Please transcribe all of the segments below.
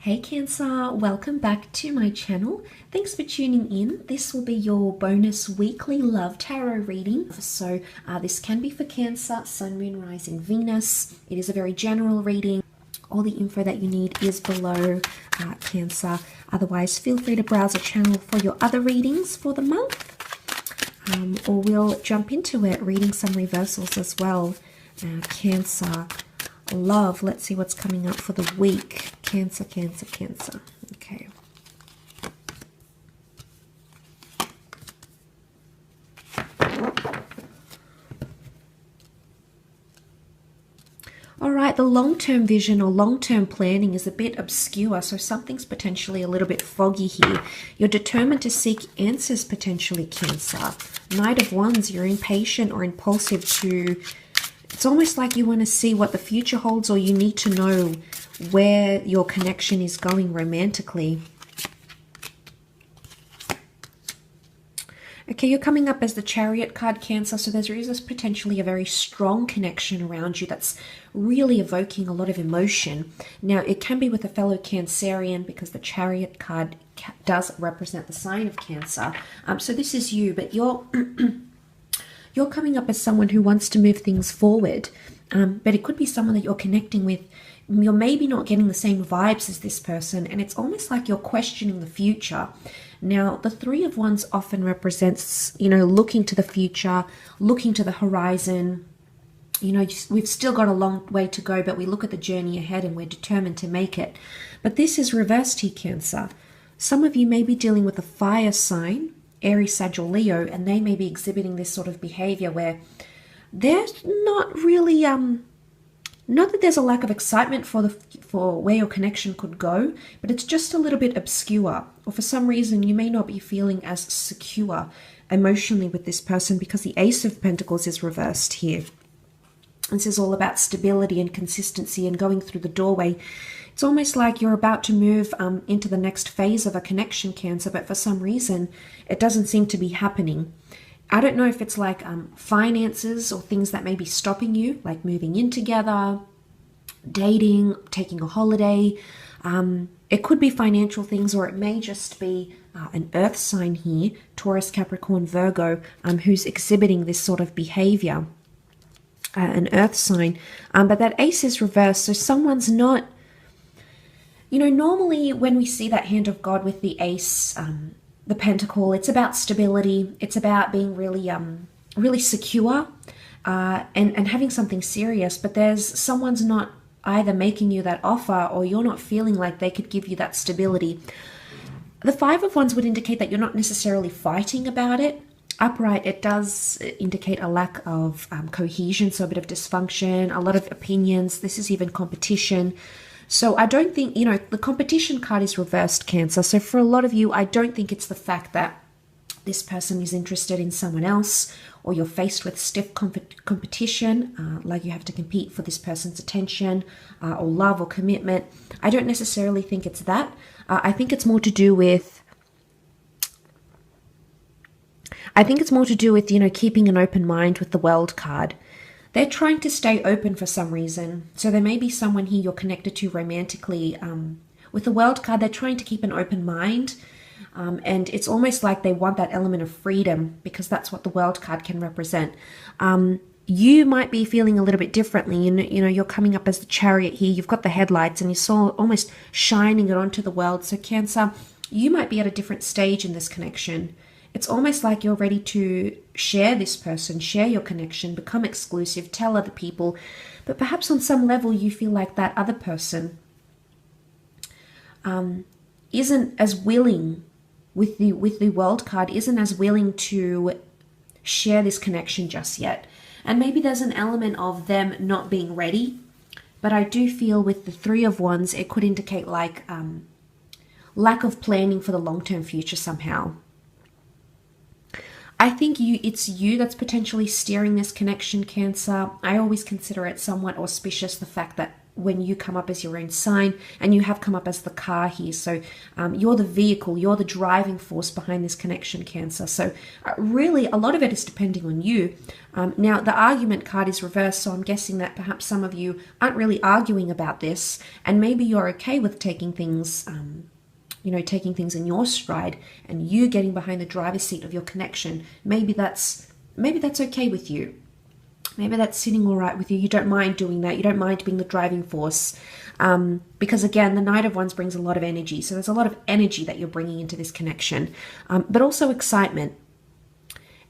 Hey Cancer, welcome back to my channel. Thanks for tuning in. This will be your bonus weekly love tarot reading. So this can be for Cancer, Sun, Moon, Rising, Venus. It is a very general reading. All the info that you need is below, Cancer. Otherwise, feel free to browse the channel for your other readings for the month. Or we'll jump into it, reading some reversals as well. Cancer. Love. Let's see what's coming up for the week. Cancer, Cancer, Cancer. Okay. All right, the long-term vision or long-term planning is a bit obscure, so something's potentially a little bit foggy here. You're determined to seek answers potentially, Cancer. Knight of Wands, you're impatient or impulsive to... It's almost like you want to see what the future holds, or you need to know where your connection is going romantically. Okay, you're coming up as the Chariot card, Cancer, so there is this potentially a very strong connection around you that's really evoking a lot of emotion. Now, it can be with a fellow Cancerian because the Chariot card does represent the sign of Cancer. So this is you, but you're... You're coming up as someone who wants to move things forward, but it could be someone that you're connecting with. You're maybe not getting the same vibes as this person, and it's almost like you're questioning the future. Now, the Three of Wands often represents, looking to the future, looking to the horizon. We've still got a long way to go, but we look at the journey ahead and we're determined to make it. But this is reversed here, Cancer. Some of you may be dealing with a fire sign, Aries, Sag, or Leo, and they may be exhibiting this sort of behavior where they're not really, not that there's a lack of excitement for where your connection could go, but it's just a little bit obscure, or for some reason you may not be feeling as secure emotionally with this person because the Ace of Pentacles is reversed here. This is all about stability and consistency and going through the doorway. It's almost like you're about to move into the next phase of a connection, Cancer, but for some reason it doesn't seem to be happening. I don't know if it's like finances or things that may be stopping you, like moving in together, dating, taking a holiday. It could be financial things, or it may just be an earth sign here, Taurus, Capricorn, Virgo, who's exhibiting this sort of behavior, an earth sign. But that ace is reversed, so someone's not... normally when we see that hand of God with the ace, the pentacle, it's about stability. It's about being really, really secure and having something serious. But someone's not either making you that offer, or you're not feeling like they could give you that stability. The Five of Wands would indicate that you're not necessarily fighting about it. Upright, it does indicate a lack of cohesion, so a bit of dysfunction, a lot of opinions. This is even competition. So I don't think, the competition card is reversed, Cancer. So for a lot of you, I don't think it's the fact that this person is interested in someone else, or you're faced with stiff competition, like you have to compete for this person's attention or love or commitment. I don't necessarily think it's that. I think it's more to do with... keeping an open mind with the World card. They're trying to stay open for some reason. So there may be someone here you're connected to romantically. With the World card, they're trying to keep an open mind. And it's almost like they want that element of freedom, because that's what the World card can represent. You might be feeling a little bit differently. You're coming up as the Chariot here. You've got the headlights and you're almost shining it onto the world. So Cancer, you might be at a different stage in this connection. It's almost like you're ready to share this person, share your connection, become exclusive, tell other people. But perhaps on some level you feel like that other person isn't as willing, with the World card, isn't as willing to share this connection just yet. And maybe there's an element of them not being ready. But I do feel with the Three of Wands, it could indicate like lack of planning for the long-term future somehow. I think it's you that's potentially steering this connection, Cancer. I always consider it somewhat auspicious, the fact that when you come up as your own sign, and you have come up as the car here. So you're the vehicle, you're the driving force behind this connection, Cancer. So really a lot of it is depending on you. Now the argument card is reversed, so I'm guessing that perhaps some of you aren't really arguing about this, and maybe you're okay with taking things taking things in your stride and you getting behind the driver's seat of your connection. Maybe that's okay with you. Maybe that's sitting all right with you. You don't mind doing that. You don't mind being the driving force. Because again, the Knight of Wands brings a lot of energy. So there's a lot of energy that you're bringing into this connection, but also excitement.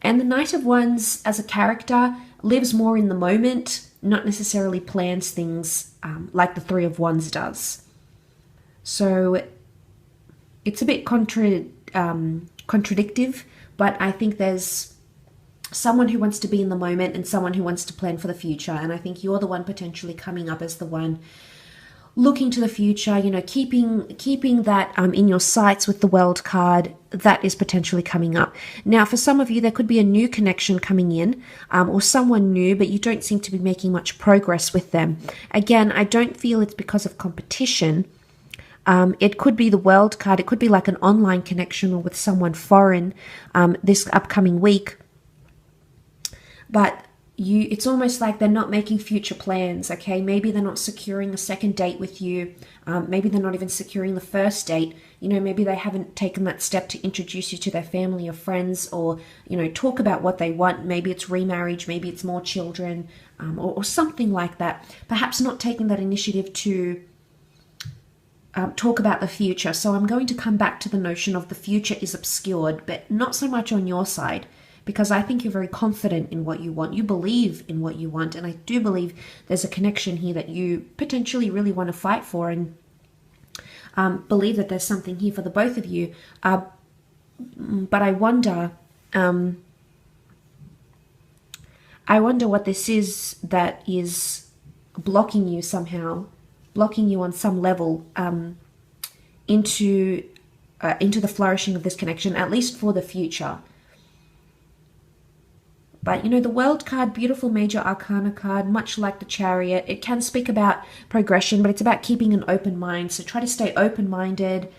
And the Knight of Wands as a character lives more in the moment, not necessarily plans things like the Three of Wands does. So it's a bit contradictive, but I think there's someone who wants to be in the moment and someone who wants to plan for the future. And I think you're the one potentially coming up as the one looking to the future, keeping that in your sights with the World card. That is potentially coming up. Now, for some of you, there could be a new connection coming in, or someone new, but you don't seem to be making much progress with them. Again, I don't feel it's because of competition. It could be the World card. It could be like an online connection or with someone foreign this upcoming week. But it's almost like they're not making future plans, okay? Maybe they're not securing a second date with you. Maybe they're not even securing the first date. Maybe they haven't taken that step to introduce you to their family or friends, or, talk about what they want. Maybe it's remarriage, maybe it's more children, or something like that. Perhaps not taking that initiative to talk about the future. So I'm going to come back to the notion of the future is obscured, but not so much on your side, because I think you're very confident in what you want. You believe in what you want, and I do believe there's a connection here that you potentially really want to fight for, and believe that there's something here for the both of you. But I wonder what this is that is blocking you somehow, blocking you on some level into the flourishing of this connection, at least for the future. But, the World card, beautiful major arcana card, much like the Chariot. It can speak about progression, but it's about keeping an open mind. So try to stay open-minded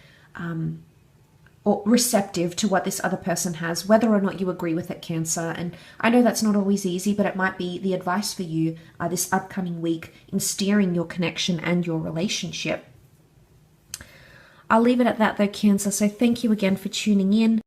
or receptive to what this other person has, whether or not you agree with it, Cancer. And I know that's not always easy, but it might be the advice for you this upcoming week in steering your connection and your relationship. I'll leave it at that though, Cancer. So thank you again for tuning in.